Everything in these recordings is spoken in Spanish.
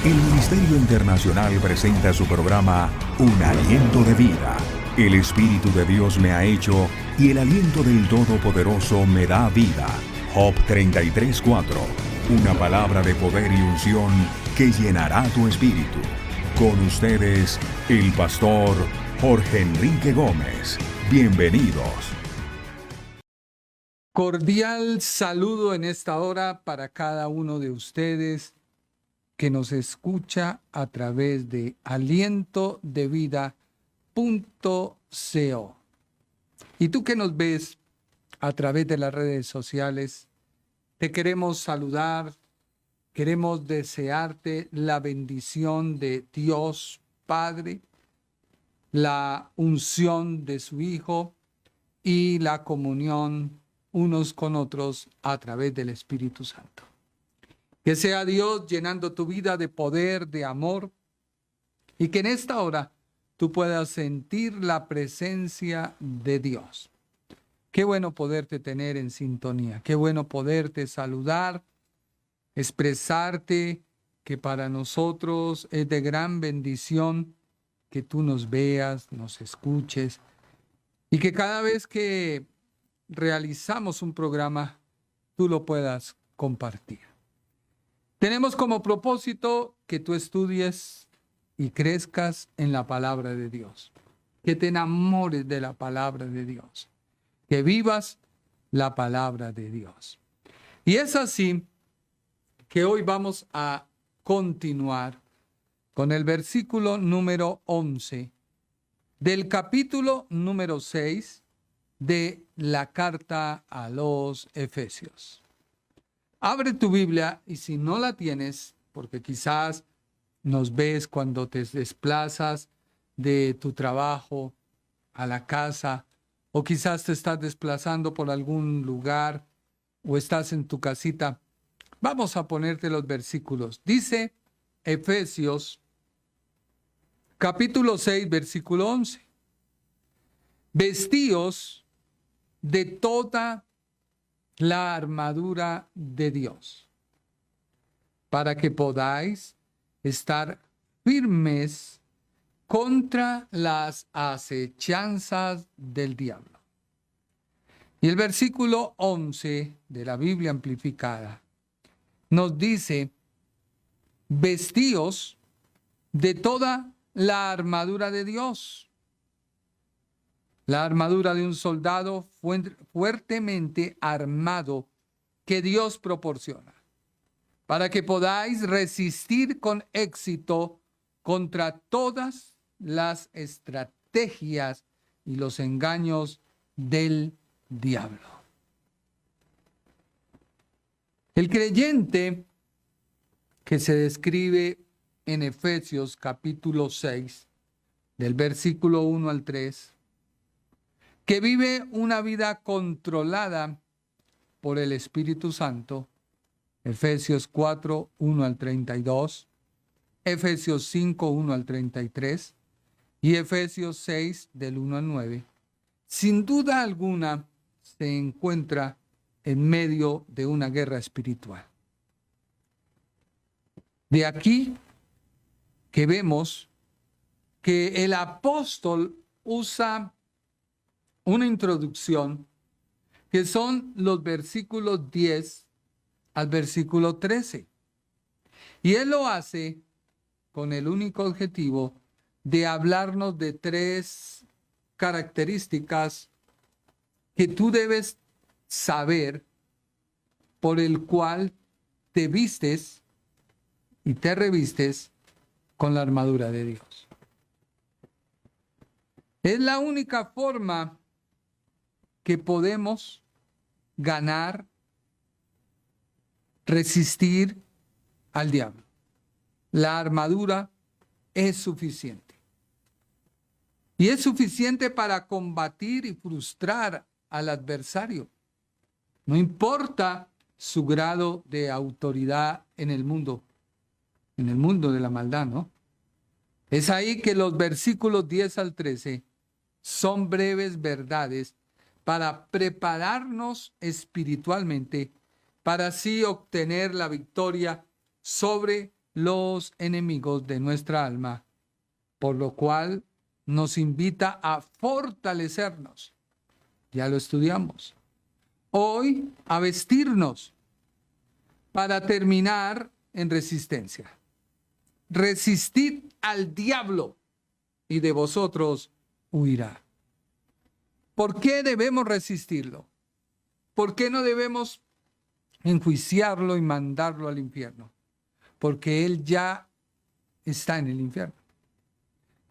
El Ministerio Internacional presenta su programa Un Aliento de Vida. El Espíritu de Dios me ha hecho y el aliento del Todopoderoso me da vida. Job 33:4. Una palabra de poder y unción que llenará tu espíritu. Con ustedes, el pastor Jorge Enrique Gómez. Bienvenidos. Cordial saludo en esta hora para cada uno de ustedes que nos escucha a través de alientodevida.co. Y tú que nos ves a través de las redes sociales, te queremos saludar, queremos desearte la bendición de Dios Padre, la unción de su Hijo y la comunión unos con otros a través del Espíritu Santo. Que sea Dios llenando tu vida de poder, de amor, y que en esta hora tú puedas sentir la presencia de Dios. Qué bueno poderte tener en sintonía, qué bueno poderte saludar, expresarte que para nosotros es de gran bendición que tú nos veas, nos escuches, y que cada vez que realizamos un programa, tú lo puedas compartir. Tenemos como propósito que tú estudies y crezcas en la palabra de Dios, que te enamores de la palabra de Dios, que vivas la palabra de Dios. Y es así que hoy vamos a continuar con el versículo número 11 del capítulo número 6 de la carta a los Efesios. Abre tu Biblia y si no la tienes, porque quizás nos ves cuando te desplazas de tu trabajo a la casa, o quizás te estás desplazando por algún lugar o estás en tu casita, vamos a ponerte los versículos. Dice Efesios capítulo 6, versículo 11. Vestíos de toda la armadura de Dios, para que podáis estar firmes contra las acechanzas del diablo. Y el versículo 11 de la Biblia amplificada nos dice: vestíos de toda la armadura de Dios. La armadura de un soldado fuertemente armado que Dios proporciona, para que podáis resistir con éxito contra todas las estrategias y los engaños del diablo. El creyente que se describe en Efesios capítulo 6, del versículo 1 al 3, que vive una vida controlada por el Espíritu Santo, Efesios 4, 1 al 32, Efesios 5, 1 al 33 y Efesios 6, del 1 al 9, sin duda alguna se encuentra en medio de una guerra espiritual. De aquí que vemos que el apóstol usa una introducción que son los versículos 10 al versículo 13. Y él lo hace con el único objetivo de hablarnos de tres características que tú debes saber por el cual te vistes y te revistes con la armadura de Dios. Es la única forma que podemos ganar, resistir al diablo. La armadura es suficiente. Y es suficiente para combatir y frustrar al adversario. No importa su grado de autoridad en el mundo de la maldad, ¿no? Es ahí que los versículos 10 al 13 son breves verdades para prepararnos espiritualmente para así obtener la victoria sobre los enemigos de nuestra alma, por lo cual nos invita a fortalecernos. Ya lo estudiamos. Hoy a vestirnos para terminar en resistencia. Resistid al diablo y de vosotros huirá. ¿Por qué debemos resistirlo? ¿Por qué no debemos enjuiciarlo y mandarlo al infierno? Porque él ya está en el infierno.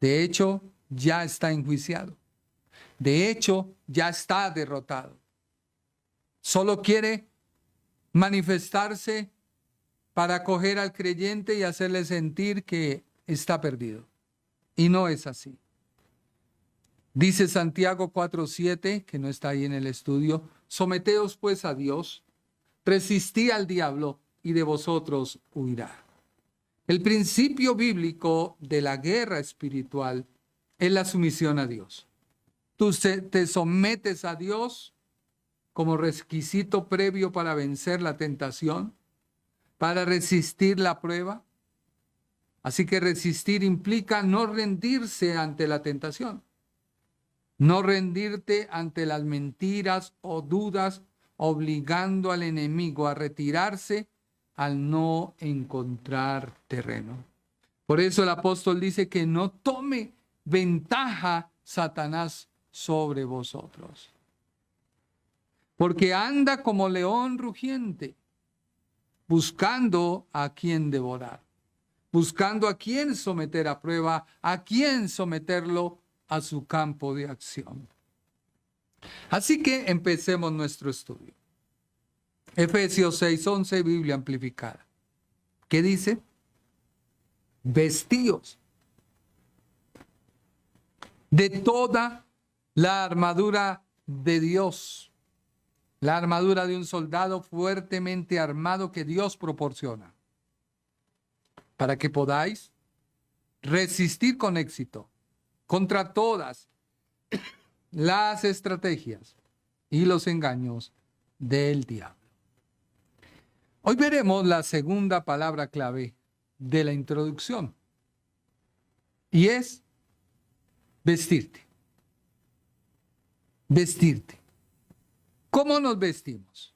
De hecho, ya está enjuiciado. De hecho, ya está derrotado. Solo quiere manifestarse para acoger al creyente y hacerle sentir que está perdido. Y no es así. Dice Santiago 4:7, que no está ahí en el estudio: someteos pues a Dios, resistid al diablo y de vosotros huirá. El principio bíblico de la guerra espiritual es la sumisión a Dios. Tú te sometes a Dios como requisito previo para vencer la tentación, para resistir la prueba. Así que resistir implica no rendirse ante la tentación, no rendirte ante las mentiras o dudas, obligando al enemigo a retirarse al no encontrar terreno. Por eso el apóstol dice que no tome ventaja Satanás sobre vosotros, porque anda como león rugiente, buscando a quien devorar, buscando a quien someter a prueba, a quien someterlo a su campo de acción. Así que empecemos nuestro estudio. Efesios 6:11, Biblia amplificada. ¿Qué dice? Vestíos de toda la armadura de Dios, la armadura de un soldado fuertemente armado que Dios proporciona, para que podáis resistir con éxito contra todas las estrategias y los engaños del diablo. Hoy veremos la segunda palabra clave de la introducción, y es vestirte. Vestirte. ¿Cómo nos vestimos?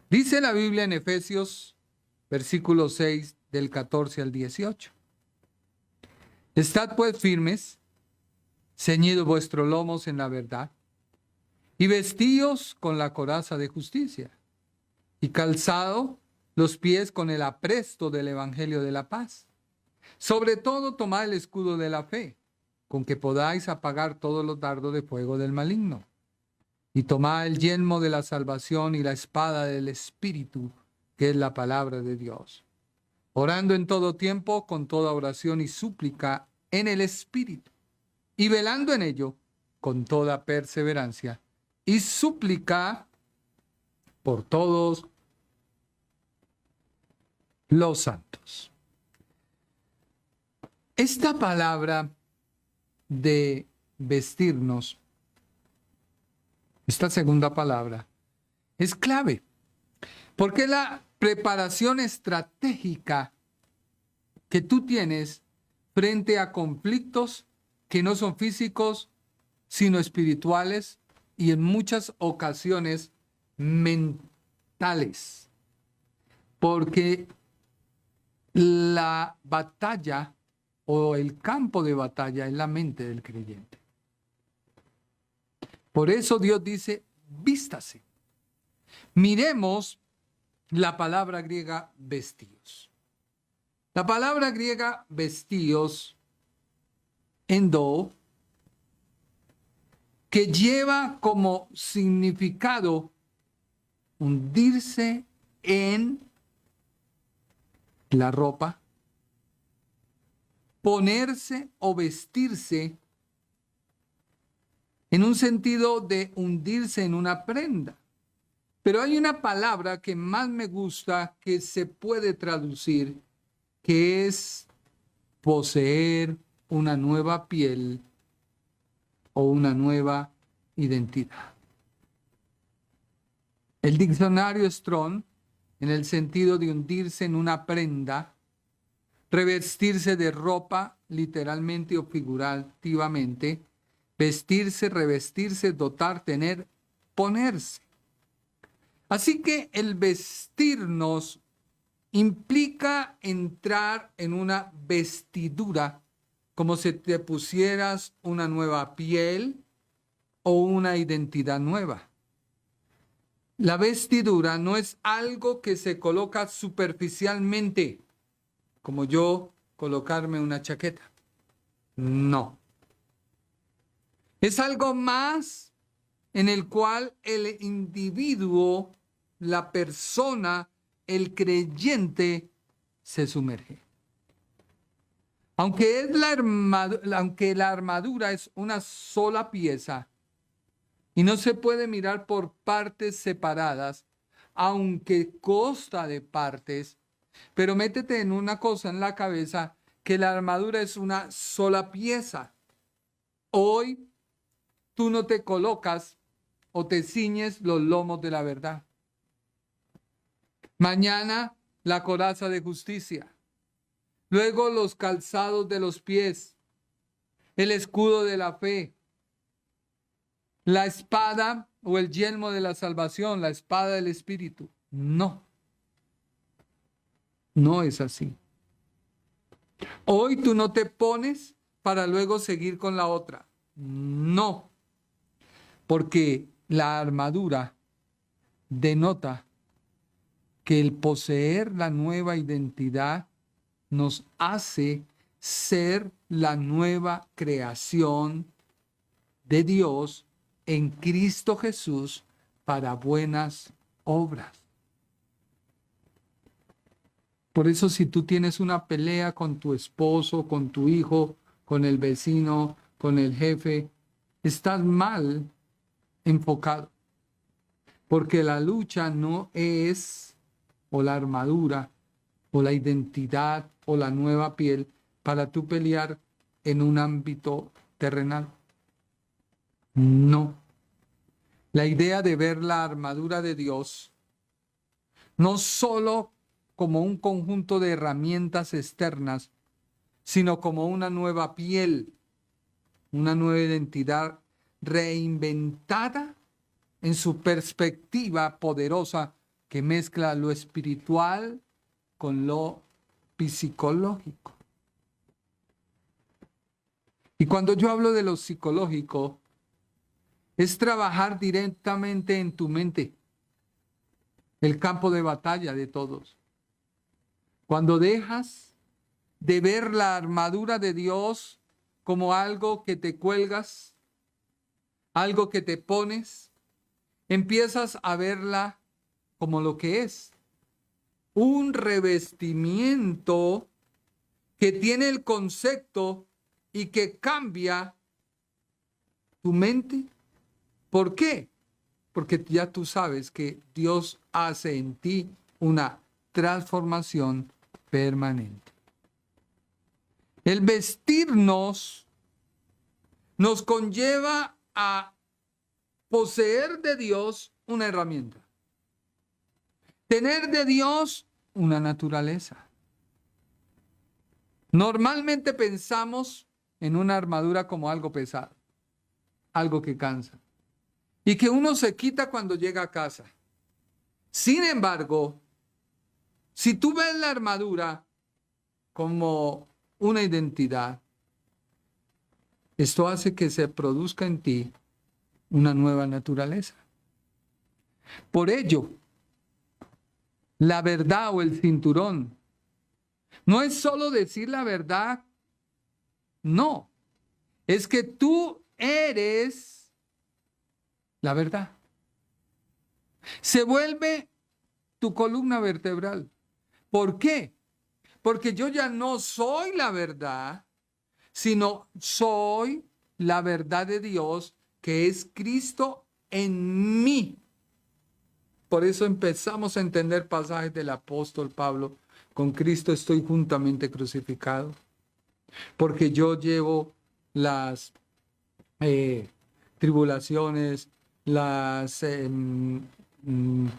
Dice la Biblia en Efesios, versículo 6, del 14 al 18. Estad pues firmes, ceñidos vuestros lomos en la verdad, y vestíos con la coraza de justicia, y calzado los pies con el apresto del evangelio de la paz. Sobre todo tomad el escudo de la fe, con que podáis apagar todos los dardos de fuego del maligno. Y tomad el yelmo de la salvación y la espada del Espíritu, que es la palabra de Dios. Orando en todo tiempo, con toda oración y súplica en el Espíritu, y velando en ello con toda perseverancia y súplica por todos los santos. Esta palabra de vestirnos, esta segunda palabra, es clave, porque la preparación estratégica que tú tienes frente a conflictos que no son físicos, sino espirituales y en muchas ocasiones mentales. Porque la batalla o el campo de batalla es la mente del creyente. Por eso Dios dice, vístase. Miremos la palabra griega vestíos. La palabra griega vestíos, endo, que lleva como significado hundirse en la ropa, ponerse o vestirse en un sentido de hundirse en una prenda. Pero hay una palabra que más me gusta que se puede traducir, que es poseer una nueva piel o una nueva identidad. El diccionario Strong en el sentido de hundirse en una prenda, revestirse de ropa, literalmente o figurativamente, vestirse, revestirse, dotar, tener, ponerse. Así que el vestirnos implica entrar en una vestidura, como si te pusieras una nueva piel o una identidad nueva. La vestidura no es algo que se coloca superficialmente, como yo colocarme una chaqueta. No. Es algo más en el cual el individuo, la persona, el creyente se sumerge. Aunque la armadura es una sola pieza y no se puede mirar por partes separadas, aunque consta de partes, pero métete en una cosa en la cabeza, que la armadura es una sola pieza. Hoy tú no te colocas o te ciñes los lomos de la verdad. Mañana la coraza de justicia. Luego los calzados de los pies. El escudo de la fe. La espada o el yelmo de la salvación, la espada del Espíritu. No. No es así. Hoy tú no te pones para luego seguir con la otra. No. Porque la armadura denota que el poseer la nueva identidad nos hace ser la nueva creación de Dios en Cristo Jesús para buenas obras. Por eso, si tú tienes una pelea con tu esposo, con tu hijo, con el vecino, con el jefe, estás mal enfocado. Porque la lucha no es, o la armadura, o la identidad, o la nueva piel, para tú pelear en un ámbito terrenal. No. La idea de ver la armadura de Dios no solo como un conjunto de herramientas externas, sino como una nueva piel, una nueva identidad reinventada en su perspectiva poderosa que mezcla lo espiritual con lo psicológico. Y cuando yo hablo de lo psicológico, es trabajar directamente en tu mente, el campo de batalla de todos. Cuando dejas de ver la armadura de Dios como algo que te cuelgas, algo que te pones, empiezas a verla como lo que es. Un revestimiento que tiene el concepto y que cambia tu mente. ¿Por qué? Porque ya tú sabes que Dios hace en ti una transformación permanente. El vestirnos nos conlleva a poseer de Dios una herramienta. Tener de Dios una naturaleza. Normalmente pensamos en una armadura como algo pesado, algo que cansa, y que uno se quita cuando llega a casa. Sin embargo, si tú ves la armadura como una identidad, esto hace que se produzca en ti una nueva naturaleza. Por ello, la verdad o el cinturón no es solo decir la verdad, no, es que tú eres la verdad. Se vuelve tu columna vertebral. ¿Por qué? Porque yo ya no soy la verdad, sino soy la verdad de Dios, que es Cristo en mí. Por eso empezamos a entender pasajes del apóstol Pablo. Con Cristo estoy juntamente crucificado. Porque yo llevo las tribulaciones, las,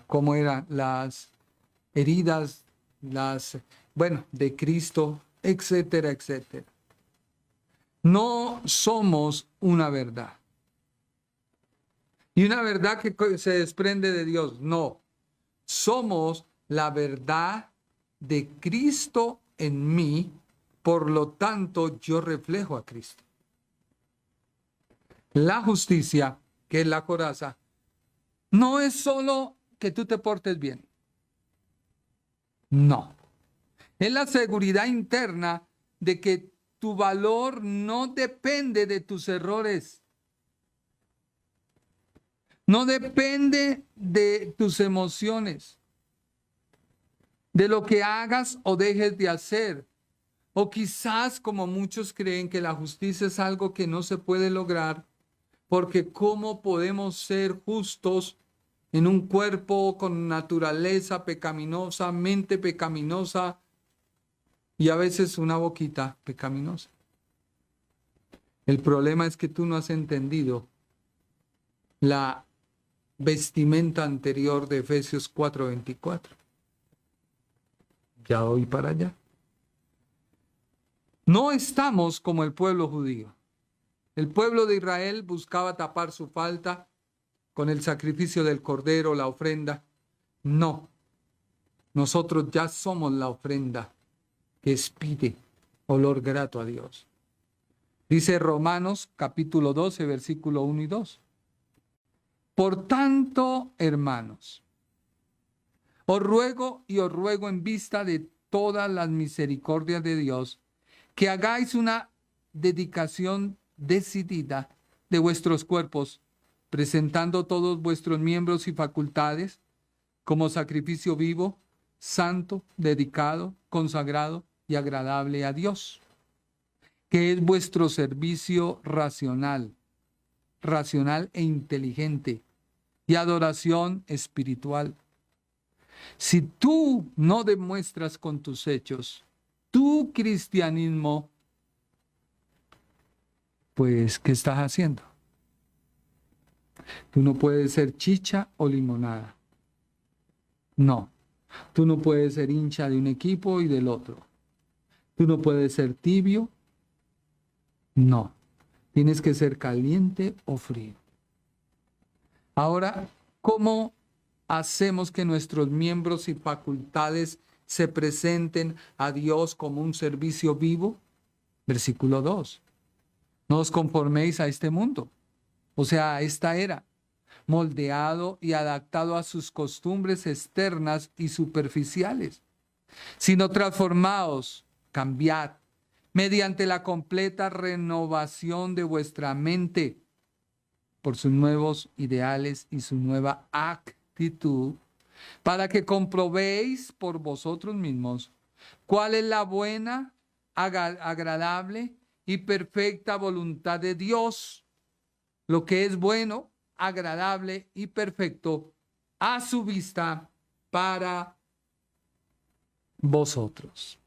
¿cómo era? Las heridas, de Cristo, etcétera, etcétera. No somos una verdad. Y una verdad que se desprende de Dios. No. Somos la verdad de Cristo en mí. Por lo tanto, yo reflejo a Cristo. La justicia, que es la coraza, no es solo que tú te portes bien. No. Es la seguridad interna de que tu valor no depende de tus errores. No depende de tus emociones, de lo que hagas o dejes de hacer. O quizás, como muchos creen, que la justicia es algo que no se puede lograr, porque ¿cómo podemos ser justos en un cuerpo con naturaleza pecaminosa, mente pecaminosa y a veces una boquita pecaminosa? El problema es que tú no has entendido la vestimenta anterior de Efesios 4:24. Ya voy para allá. No estamos como el pueblo judío. El pueblo de Israel buscaba tapar su falta con el sacrificio del cordero, la ofrenda. No, nosotros ya somos la ofrenda que expide olor grato a Dios. Dice Romanos capítulo 12, versículo 1 y 2. Por tanto, hermanos, os ruego en vista de todas las misericordias de Dios, que hagáis una dedicación decidida de vuestros cuerpos, presentando todos vuestros miembros y facultades como sacrificio vivo, santo, dedicado, consagrado y agradable a Dios, que es vuestro servicio racional e inteligente, y adoración espiritual. Si tú no demuestras con tus hechos tu cristianismo, pues, ¿qué estás haciendo? Tú no puedes ser chicha o limonada. No. Tú no puedes ser hincha de un equipo y del otro. Tú no puedes ser tibio. No. Tienes que ser caliente o frío. Ahora, ¿cómo hacemos que nuestros miembros y facultades se presenten a Dios como un servicio vivo? Versículo 2. No os conforméis a este mundo, o sea, a esta era, moldeado y adaptado a sus costumbres externas y superficiales, sino transformaos, cambiad, mediante la completa renovación de vuestra mente, por sus nuevos ideales y su nueva actitud, para que comprobéis por vosotros mismos cuál es la buena, agradable y perfecta voluntad de Dios, lo que es bueno, agradable y perfecto a su vista para vosotros.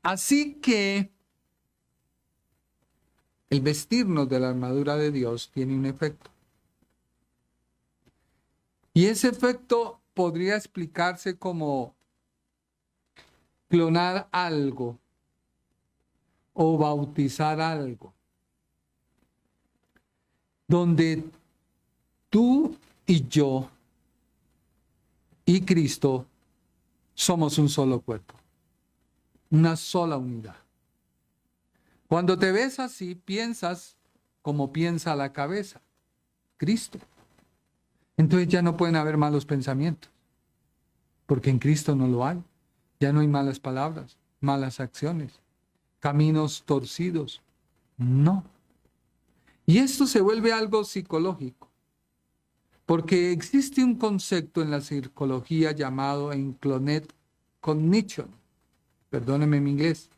Así que el vestirnos de la armadura de Dios tiene un efecto. Y ese efecto podría explicarse como clonar algo o bautizar algo, donde tú y yo y Cristo somos un solo cuerpo, una sola unidad. Cuando te ves así, piensas como piensa la cabeza, Cristo. Entonces ya no pueden haber malos pensamientos, porque en Cristo no lo hay. Ya no hay malas palabras, malas acciones, caminos torcidos. No. Y esto se vuelve algo psicológico, porque existe un concepto en la psicología llamado inclined cognition, perdónenme mi inglés,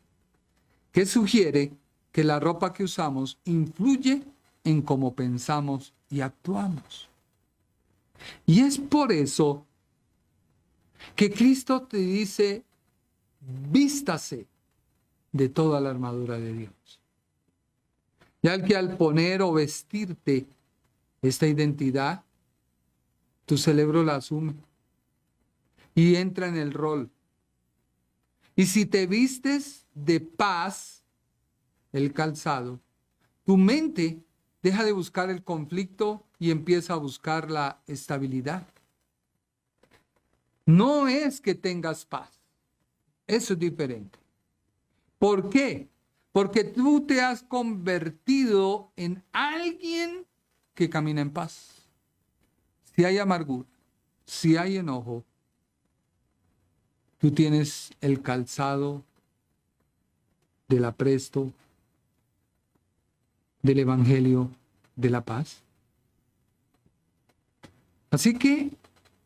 que sugiere que la ropa que usamos influye en cómo pensamos y actuamos. Y es por eso que Cristo te dice, vístase de toda la armadura de Dios. Ya que al poner o vestirte esta identidad, tu cerebro la asume. y entra en el rol. Y si te vistes de paz, el calzado, tu mente deja de buscar el conflicto y empieza a buscar la estabilidad. No es que tengas paz. Eso es diferente. ¿Por qué? Porque tú te has convertido en alguien que camina en paz. Si hay amargura, si hay enojo, tú tienes el calzado del apresto, del evangelio de la paz. Así que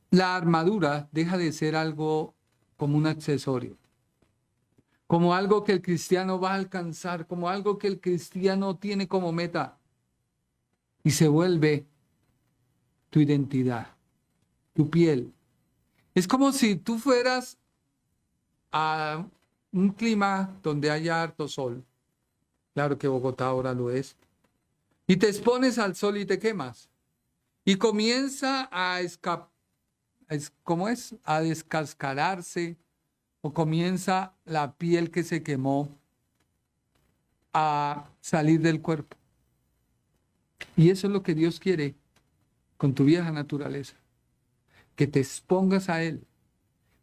la armadura deja de ser algo como un accesorio, como algo que el cristiano va a alcanzar, como algo que el cristiano tiene como meta, y se vuelve tu identidad, tu piel. Es como si tú fueras a un clima donde haya harto sol. Claro que Bogotá ahora lo es. Y te expones al sol y te quemas. Y comienza a ¿cómo es? A descascararse, o comienza la piel que se quemó a salir del cuerpo. Y eso es lo que Dios quiere con tu vieja naturaleza, que te expongas a Él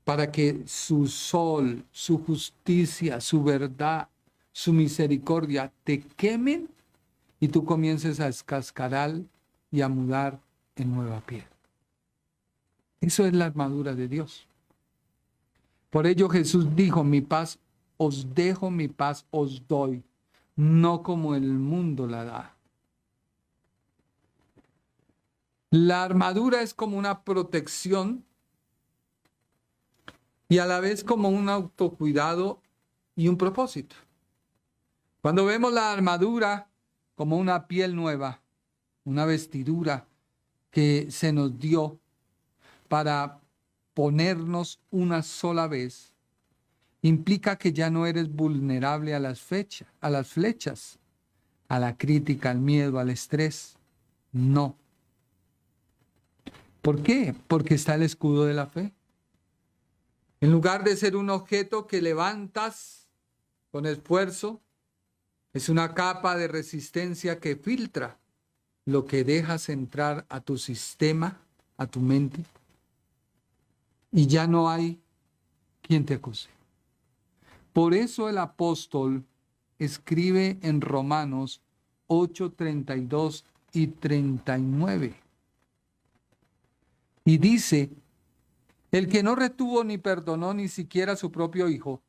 para que su sol, su justicia, su verdad, su misericordia te quemen y tú comiences a descascarar y a mudar en nueva piel. Eso es la armadura de Dios. Por ello Jesús dijo: mi paz os dejo, mi paz os doy, no como el mundo la da. La armadura es como una protección y a la vez como un autocuidado y un propósito. Cuando vemos la armadura como una piel nueva, una vestidura que se nos dio para ponernos una sola vez, implica que ya no eres vulnerable a las flechas, a la crítica, al miedo, al estrés. No. ¿Por qué? Porque está el escudo de la fe. En lugar de ser un objeto que levantas con esfuerzo, es una capa de resistencia que filtra lo que dejas entrar a tu sistema, a tu mente, y ya no hay quien te acuse. Por eso el apóstol escribe en Romanos 8, 32 y 39. Y dice: el que no retuvo ni perdonó ni siquiera a su propio Hijo,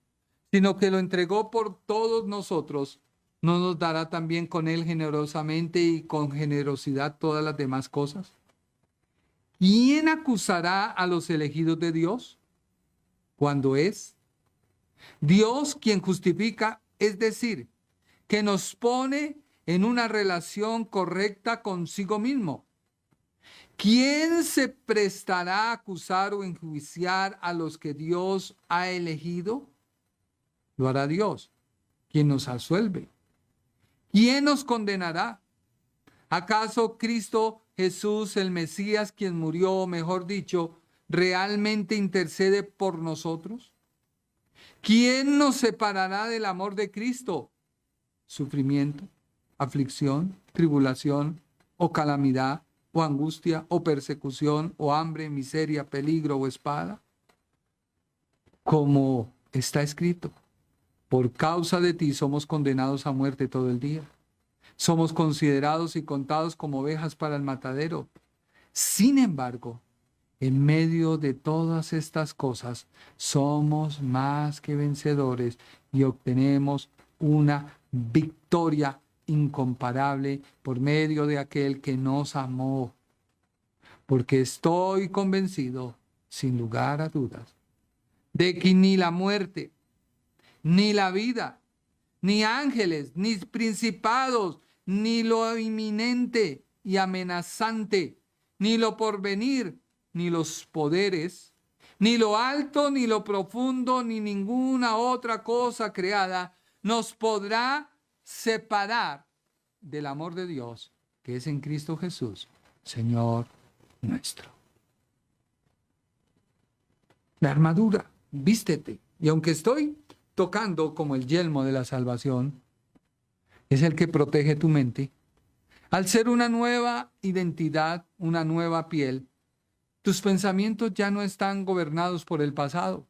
sino que lo entregó por todos nosotros, ¿no nos dará también con él generosamente y con generosidad todas las demás cosas? ¿Quién acusará a los elegidos de Dios? Cuando es Dios quien justifica, es decir, que nos pone en una relación correcta consigo mismo. ¿Quién se prestará a acusar o enjuiciar a los que Dios ha elegido? Lo hará Dios, quien nos absuelve. ¿Quién nos condenará? ¿Acaso Cristo Jesús, el Mesías, quien murió, o mejor dicho, realmente intercede por nosotros? ¿Quién nos separará del amor de Cristo? ¿Sufrimiento, aflicción, tribulación o calamidad, o angustia, o persecución, o hambre, miseria, peligro o espada? Como está escrito: por causa de ti somos condenados a muerte todo el día. Somos considerados y contados como ovejas para el matadero. Sin embargo, en medio de todas estas cosas, somos más que vencedores y obtenemos una victoria incomparable por medio de aquel que nos amó. Porque estoy convencido, sin lugar a dudas, de que ni la muerte, ni la vida, ni ángeles, ni principados, ni lo inminente y amenazante, ni lo porvenir, ni los poderes, ni lo alto, ni lo profundo, ni ninguna otra cosa creada nos podrá separar del amor de Dios que es en Cristo Jesús, Señor nuestro. La armadura, vístete. Y aunque estoy tocando como el yelmo de la salvación, es el que protege tu mente. Al ser una nueva identidad, una nueva piel, tus pensamientos ya no están gobernados por el pasado.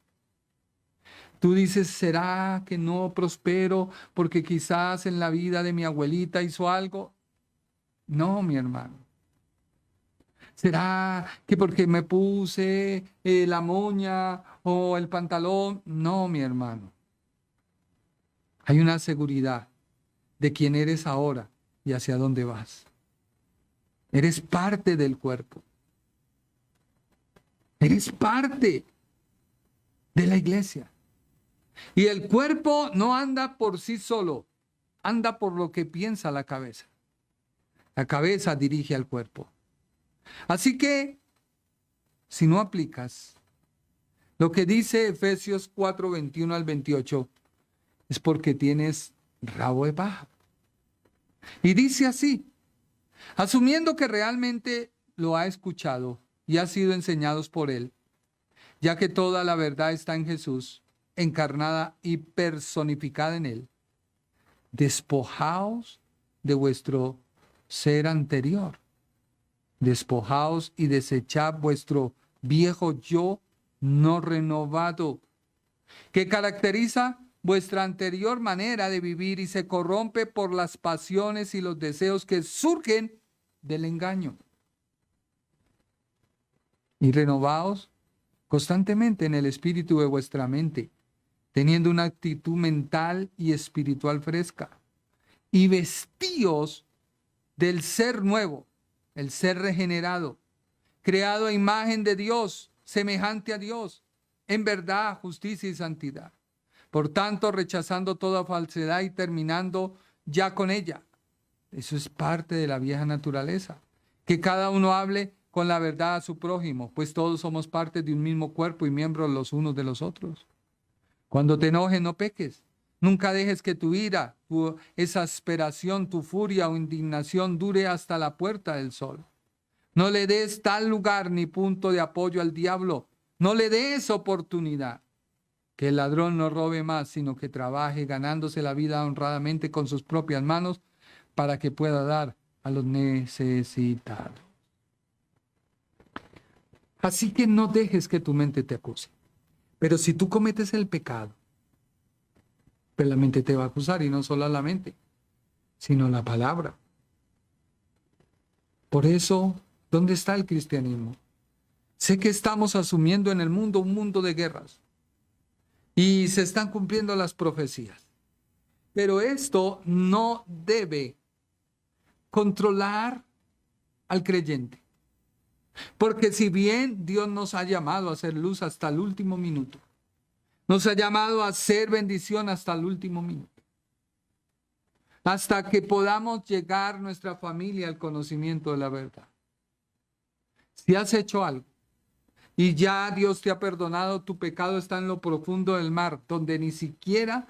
Tú dices, ¿será que no prospero porque quizás en la vida de mi abuelita hizo algo? No, mi hermano. ¿Será que porque me puse la moña o el pantalón? No, mi hermano. Hay una seguridad de quién eres ahora y hacia dónde vas. Eres parte del cuerpo. Eres parte de la iglesia. Y el cuerpo no anda por sí solo, anda por lo que piensa la cabeza. La cabeza dirige al cuerpo. Así que, si no aplicas lo que dice Efesios 4, 21 al 28, es porque tienes rabo de paja. Y dice así, asumiendo que realmente lo ha escuchado y ha sido enseñados por él, ya que toda la verdad está en Jesús, encarnada y personificada en él, despojaos de vuestro ser anterior. Despojaos y desechad vuestro viejo yo no renovado, que caracteriza vuestra anterior manera de vivir y se corrompe por las pasiones y los deseos que surgen del engaño. Y renovaos constantemente en el espíritu de vuestra mente, teniendo una actitud mental y espiritual fresca, y vestíos del ser nuevo, el ser regenerado, creado a imagen de Dios, semejante a Dios, en verdad, justicia y santidad. Por tanto, rechazando toda falsedad y terminando ya con ella. Eso es parte de la vieja naturaleza. Que cada uno hable con la verdad a su prójimo, pues todos somos parte de un mismo cuerpo y miembros los unos de los otros. Cuando te enojes, no peques. Nunca dejes que tu ira, tu exasperación, tu furia o indignación dure hasta la puerta del sol. No le des tal lugar ni punto de apoyo al diablo. No le des oportunidad. Que el ladrón no robe más, sino que trabaje ganándose la vida honradamente con sus propias manos para que pueda dar a los necesitados. Así que no dejes que tu mente te acuse. Pero si tú cometes el pecado, pues la mente te va a acusar, y no solo la mente, sino la palabra. Por eso, ¿dónde está el cristianismo? Sé que estamos asumiendo en el mundo un mundo de guerras y se están cumpliendo las profecías. Pero esto no debe controlar al creyente. Porque si bien Dios nos ha llamado a hacer luz hasta el último minuto, nos ha llamado a hacer bendición hasta el último minuto, hasta que podamos llegar nuestra familia al conocimiento de la verdad. Si has hecho algo y ya Dios te ha perdonado, tu pecado está en lo profundo del mar, donde ni siquiera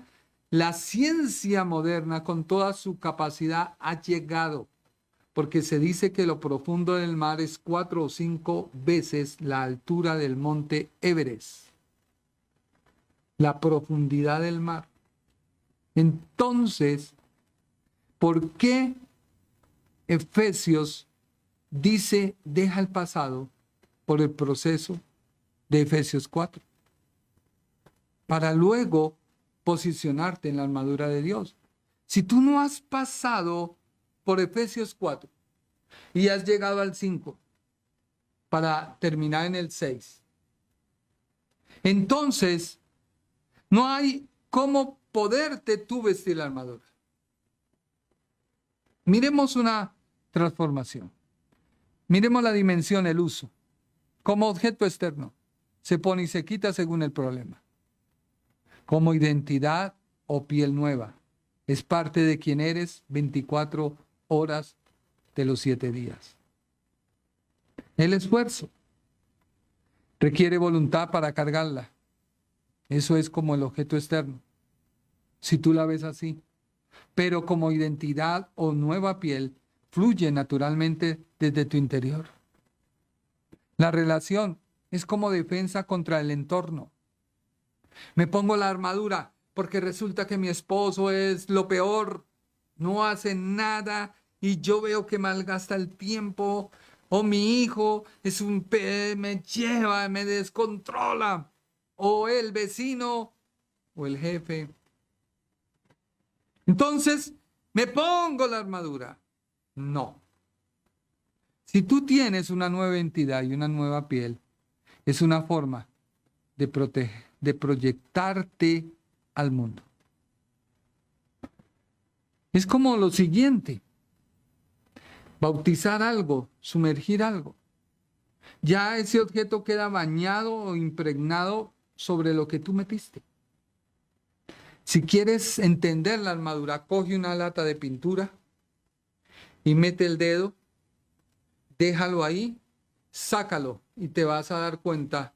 la ciencia moderna con toda su capacidad ha llegado. Porque se dice que lo profundo del mar es 4 o 5 veces la altura del monte Everest. La profundidad del mar. Entonces, ¿por qué Efesios dice deja el pasado por el proceso de Efesios 4? Para luego posicionarte en la armadura de Dios. Si tú no has pasado por Efesios 4 y has llegado al 5 para terminar en el 6, entonces no hay cómo poderte tú vestir la armadura. Miremos una transformación. Miremos la dimensión, el uso. Como objeto externo, se pone y se quita según el problema. Como identidad o piel nueva, es parte de quien eres 24 horas de los 7 días. El esfuerzo requiere voluntad para cargarla. Eso es como el objeto externo, si tú la ves así. Pero como identidad o nueva piel, fluye naturalmente desde tu interior. La relación es como defensa contra el entorno. Me pongo la armadura porque resulta que mi esposo es lo peor, no hace nada y yo veo que malgasta el tiempo, o mi hijo es me lleva, me descontrola, o el vecino o el jefe. Entonces, me pongo la armadura. No. Si tú tienes una nueva entidad y una nueva piel, es una forma de proyectarte al mundo. Es como lo siguiente: bautizar algo, sumergir algo. Ya ese objeto queda bañado o impregnado sobre lo que tú metiste. Si quieres entender la armadura, coge una lata de pintura y mete el dedo, déjalo ahí, sácalo y te vas a dar cuenta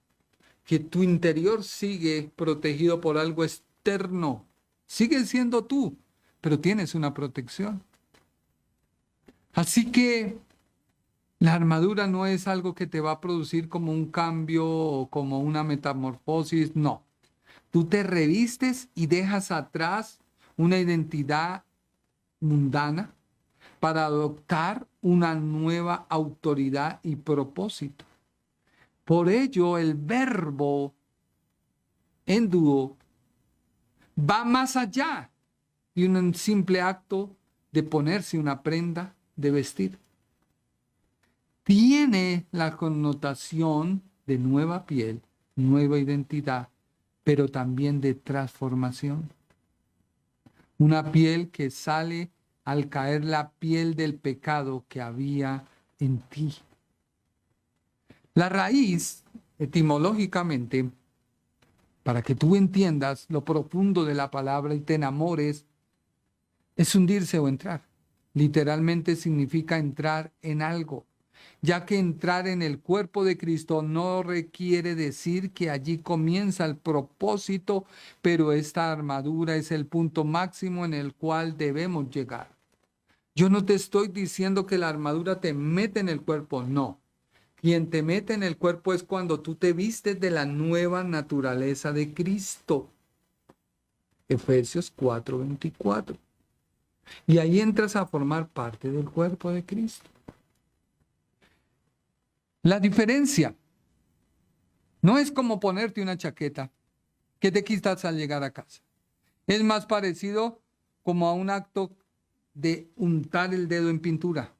que tu interior sigue protegido por algo externo. Sigue siendo tú, pero tienes una protección. Así que la armadura no es algo que te va a producir como un cambio o como una metamorfosis, no. Tú te revistes y dejas atrás una identidad mundana para adoptar una nueva autoridad y propósito. Por ello, el verbo enduo va más allá de un simple acto de ponerse una prenda de vestir. Tiene la connotación de nueva piel, nueva identidad, pero también de transformación. Una piel que sale al caer la piel del pecado que había en ti. La raíz, etimológicamente, para que tú entiendas lo profundo de la palabra y te enamores, es hundirse o entrar. Literalmente significa entrar en algo, ya que entrar en el cuerpo de Cristo no requiere decir que allí comienza el propósito, pero esta armadura es el punto máximo en el cual debemos llegar. Yo no te estoy diciendo que la armadura te mete en el cuerpo, no. Quien te mete en el cuerpo es cuando tú te vistes de la nueva naturaleza de Cristo. Efesios 4:24. Y ahí entras a formar parte del cuerpo de Cristo. La diferencia no es como ponerte una chaqueta que te quitas al llegar a casa. Es más parecido como a un acto de untar el dedo en pintura.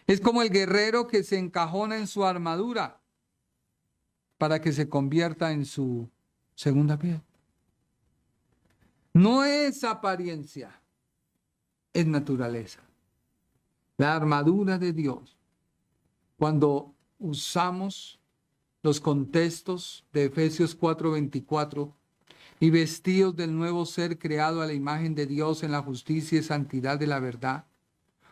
Es como el guerrero que se encajona en su armadura para que se convierta en su segunda piel. No es apariencia, es naturaleza. La armadura de Dios, cuando usamos los contextos de Efesios 4:24 y vestidos del nuevo ser creado a la imagen de Dios en la justicia y santidad de la verdad,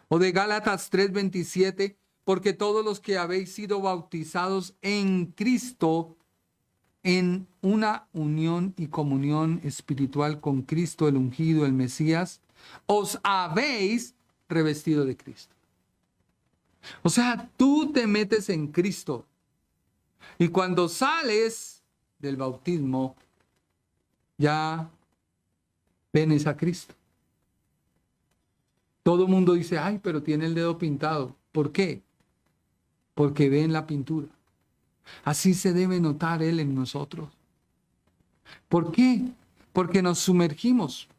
o de Gálatas 3:27, porque todos los que habéis sido bautizados en Cristo, en una unión y comunión espiritual con Cristo, el ungido, el Mesías, os habéis revestido de Cristo. O sea, tú te metes en Cristo. Y cuando sales del bautismo, ya vienes a Cristo. Todo el mundo dice, ay, pero tiene el dedo pintado. ¿Por qué? Porque ve en la pintura. Así se debe notar Él en nosotros. ¿Por qué? Porque nos sumergimos.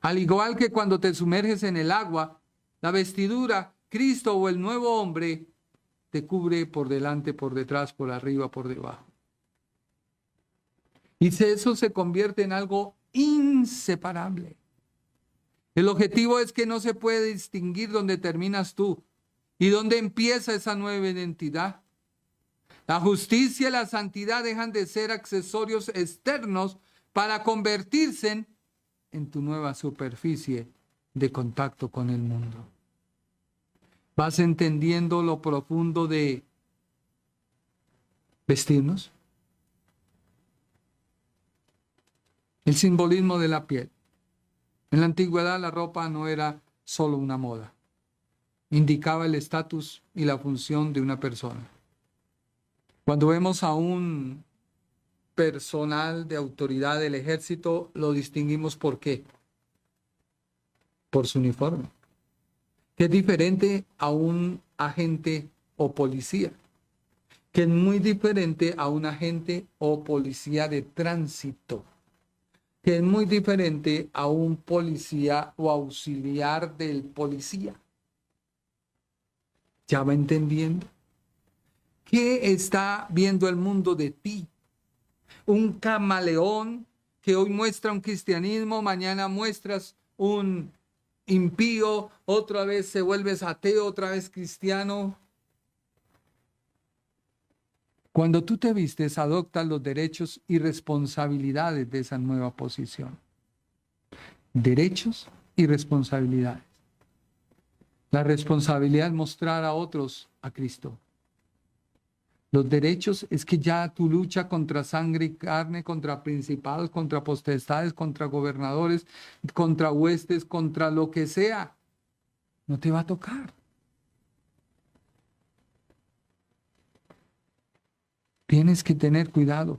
Al igual que cuando te sumerges en el agua, la vestidura, Cristo o el nuevo hombre, te cubre por delante, por detrás, por arriba, por debajo. Y eso se convierte en algo inseparable. El objetivo es que no se puede distinguir dónde terminas tú y dónde empieza esa nueva identidad. La justicia y la santidad dejan de ser accesorios externos para convertirse en tu nueva superficie de contacto con el mundo. ¿Vas entendiendo lo profundo de vestirnos? El simbolismo de la piel. En la antigüedad la ropa no era solo una moda. Indicaba el estatus y la función de una persona. Cuando vemos a un personal de autoridad del ejército, lo distinguimos ¿por qué? Por su uniforme, que es diferente a un agente o policía, que es muy diferente a un agente o policía de tránsito, que es muy diferente a un policía o auxiliar del policía. ¿Ya va entendiendo? ¿Qué está viendo el mundo de ti? Un camaleón que hoy muestra un cristianismo, mañana muestras un impío, otra vez se vuelves ateo, otra vez cristiano. Cuando tú te vistes, adoptas los derechos y responsabilidades de esa nueva posición. Derechos y responsabilidades. La responsabilidad es mostrar a otros a Cristo. Los derechos es que ya tu lucha contra sangre y carne, contra principados, contra potestades, contra gobernadores, contra huestes, contra lo que sea, no te va a tocar. Tienes que tener cuidado.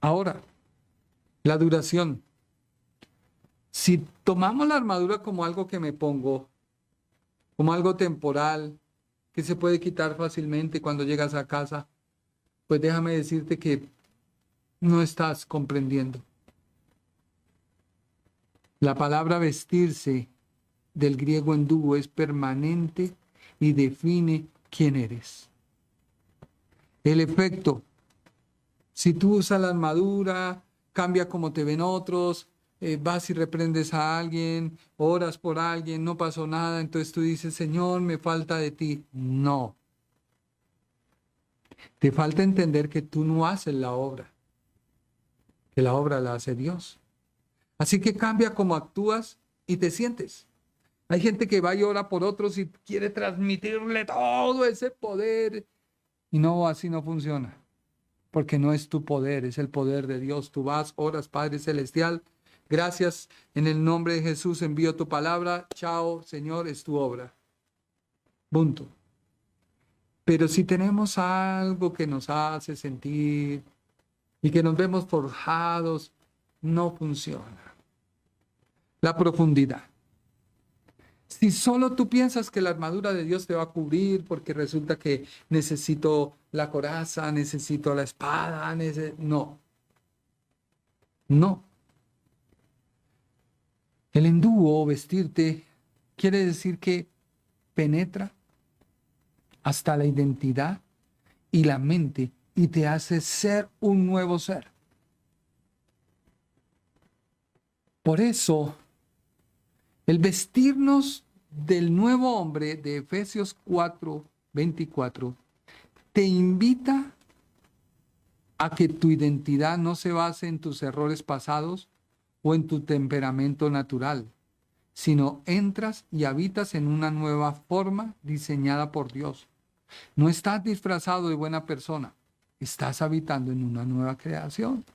Ahora, la duración. Si tomamos la armadura como algo que me pongo, como algo temporal, que se puede quitar fácilmente cuando llegas a casa, pues déjame decirte que no estás comprendiendo. La palabra vestirse del griego endúo es permanente y define quién eres. El efecto, si tú usas la armadura, cambia como te ven otros, vas y reprendes a alguien, oras por alguien, no pasó nada, entonces tú dices, Señor, me falta de ti. No. Te falta entender que tú no haces la obra, que la obra la hace Dios. Así que cambia cómo actúas y te sientes. Hay gente que va y ora por otros y quiere transmitirle todo ese poder. Y no, así no funciona. Porque no es tu poder, es el poder de Dios. Tú vas, oras, Padre Celestial. Gracias, en el nombre de Jesús envío tu palabra. Chao, Señor, es tu obra. Punto. Pero si tenemos algo que nos hace sentir y que nos vemos forjados, no funciona. La profundidad. Si solo tú piensas que la armadura de Dios te va a cubrir porque resulta que necesito la coraza, necesito la espada, no. No. El endúo, vestirte, quiere decir que penetra hasta la identidad y la mente y te hace ser un nuevo ser. Por eso, el vestirnos del nuevo hombre de Efesios 4:24 te invita a que tu identidad no se base en tus errores pasados o en tu temperamento natural, sino entras y habitas en una nueva forma diseñada por Dios. No estás disfrazado de buena persona, estás habitando en una nueva creación.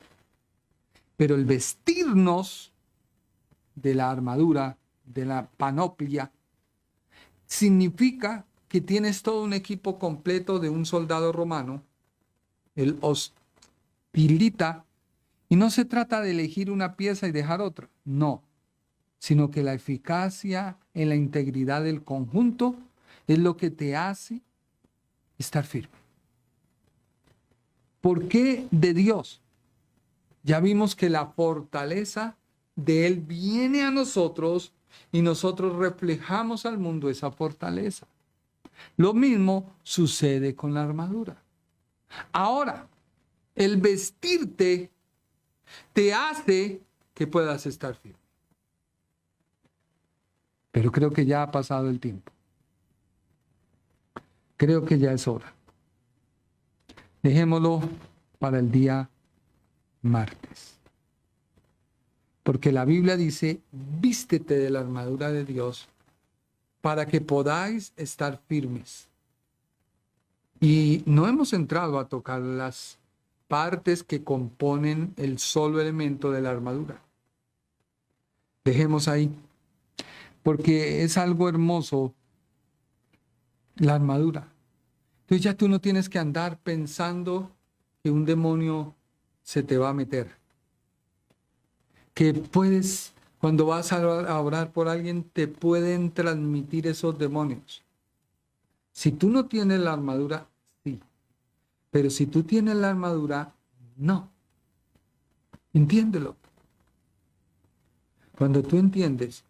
Pero el vestirnos de la armadura, de la panoplia, significa que tienes todo un equipo completo de un soldado romano, el hospilita, y no se trata de elegir una pieza y dejar otra, no, sino que la eficacia en la integridad del conjunto es lo que te hace estar firme. ¿Por qué de Dios? Ya vimos que la fortaleza de Él viene a nosotros y nosotros reflejamos al mundo esa fortaleza. Lo mismo sucede con la armadura. Ahora, el vestirte te hace que puedas estar firme. Pero creo que ya ha pasado el tiempo. Creo que ya es hora. Dejémoslo para el día martes. Porque la Biblia dice, vístete de la armadura de Dios para que podáis estar firmes. Y no hemos entrado a tocar las partes que componen el solo elemento de la armadura. Dejemos ahí, porque es algo hermoso la armadura. Entonces ya tú no tienes que andar pensando que un demonio se te va a meter. Que puedes, cuando vas a orar por alguien, te pueden transmitir esos demonios. Si tú no tienes la armadura, sí. Pero si tú tienes la armadura, no. Entiéndelo. Cuando tú entiendes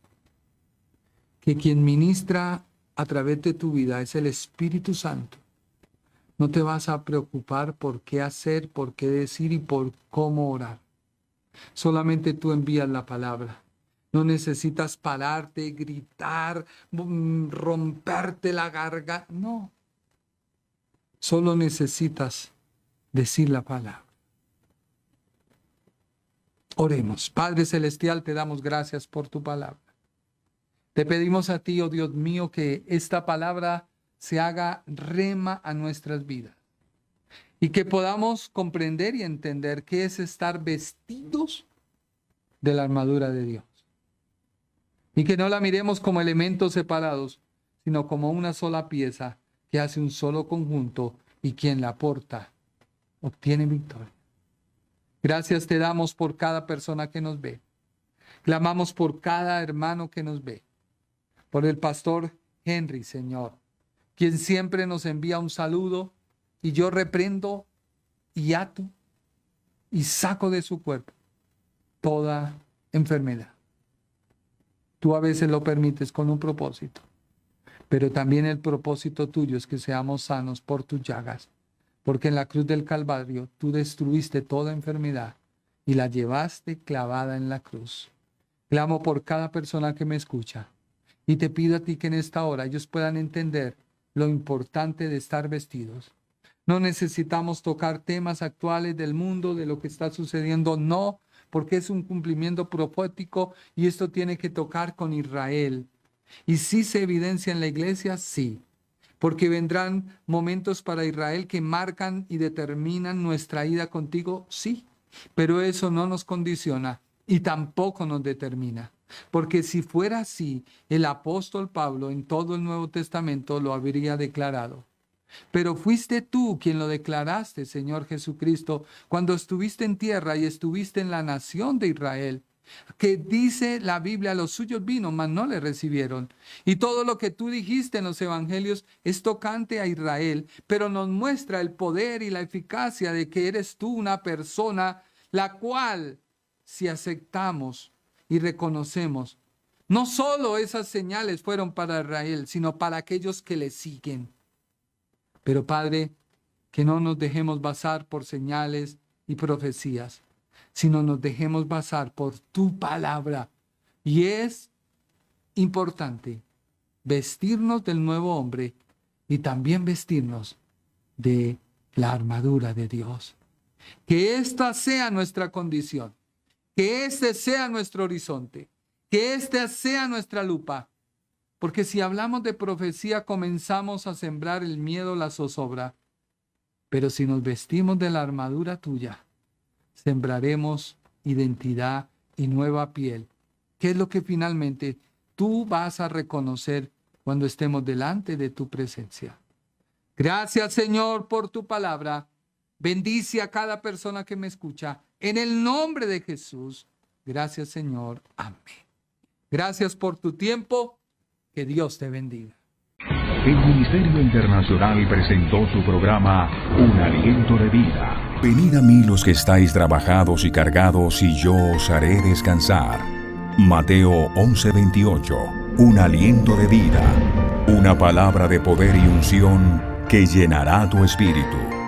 que quien ministra a través de tu vida es el Espíritu Santo, no te vas a preocupar por qué hacer, por qué decir y por cómo orar. Solamente tú envías la palabra. No necesitas pararte, gritar, romperte la garganta. No. Solo necesitas decir la palabra. Oremos. Padre Celestial, te damos gracias por tu palabra. Te pedimos a ti, oh Dios mío, que esta palabra se haga rema a nuestras vidas y que podamos comprender y entender qué es estar vestidos de la armadura de Dios. Y que no la miremos como elementos separados, sino como una sola pieza que hace un solo conjunto y quien la porta obtiene victoria. Gracias te damos por cada persona que nos ve. Clamamos por cada hermano que nos ve. Por el pastor Henry, Señor, quien siempre nos envía un saludo y yo reprendo y ato y saco de su cuerpo toda enfermedad. Tú a veces lo permites con un propósito, pero también el propósito tuyo es que seamos sanos por tus llagas, porque en la cruz del Calvario tú destruiste toda enfermedad y la llevaste clavada en la cruz. Clamo por cada persona que me escucha y te pido a ti que en esta hora ellos puedan entender lo importante de estar vestidos. No necesitamos tocar temas actuales del mundo, de lo que está sucediendo, no, porque es un cumplimiento profético y esto tiene que tocar con Israel. Y sí se evidencia en la iglesia, sí, porque vendrán momentos para Israel que marcan y determinan nuestra ida contigo, sí, pero eso no nos condiciona y tampoco nos determina. Porque si fuera así, el apóstol Pablo en todo el Nuevo Testamento lo habría declarado. Pero fuiste tú quien lo declaraste, Señor Jesucristo, cuando estuviste en tierra y estuviste en la nación de Israel, que dice la Biblia, los suyos vino, mas no le recibieron. Y todo lo que tú dijiste en los evangelios es tocante a Israel, pero nos muestra el poder y la eficacia de que eres tú una persona, la cual, si aceptamos y reconocemos, no solo esas señales fueron para Israel, sino para aquellos que le siguen. Pero Padre, que no nos dejemos basar por señales y profecías, sino nos dejemos basar por tu palabra. Y es importante vestirnos del nuevo hombre y también vestirnos de la armadura de Dios. Que esta sea nuestra condición. Que este sea nuestro horizonte, que esta sea nuestra lupa, porque si hablamos de profecía comenzamos a sembrar el miedo, la zozobra, pero si nos vestimos de la armadura tuya, sembraremos identidad y nueva piel, que es lo que finalmente tú vas a reconocer cuando estemos delante de tu presencia. Gracias, Señor, por tu palabra. Bendice a cada persona que me escucha. En el nombre de Jesús. Gracias, Señor. Amén. Gracias por tu tiempo. Que Dios te bendiga. El Ministerio Internacional presentó su programa Un Aliento de Vida. Venid a mí los que estáis trabajados y cargados, y yo os haré descansar. Mateo 11:28. Un aliento de vida. Una palabra de poder y unción que llenará tu espíritu.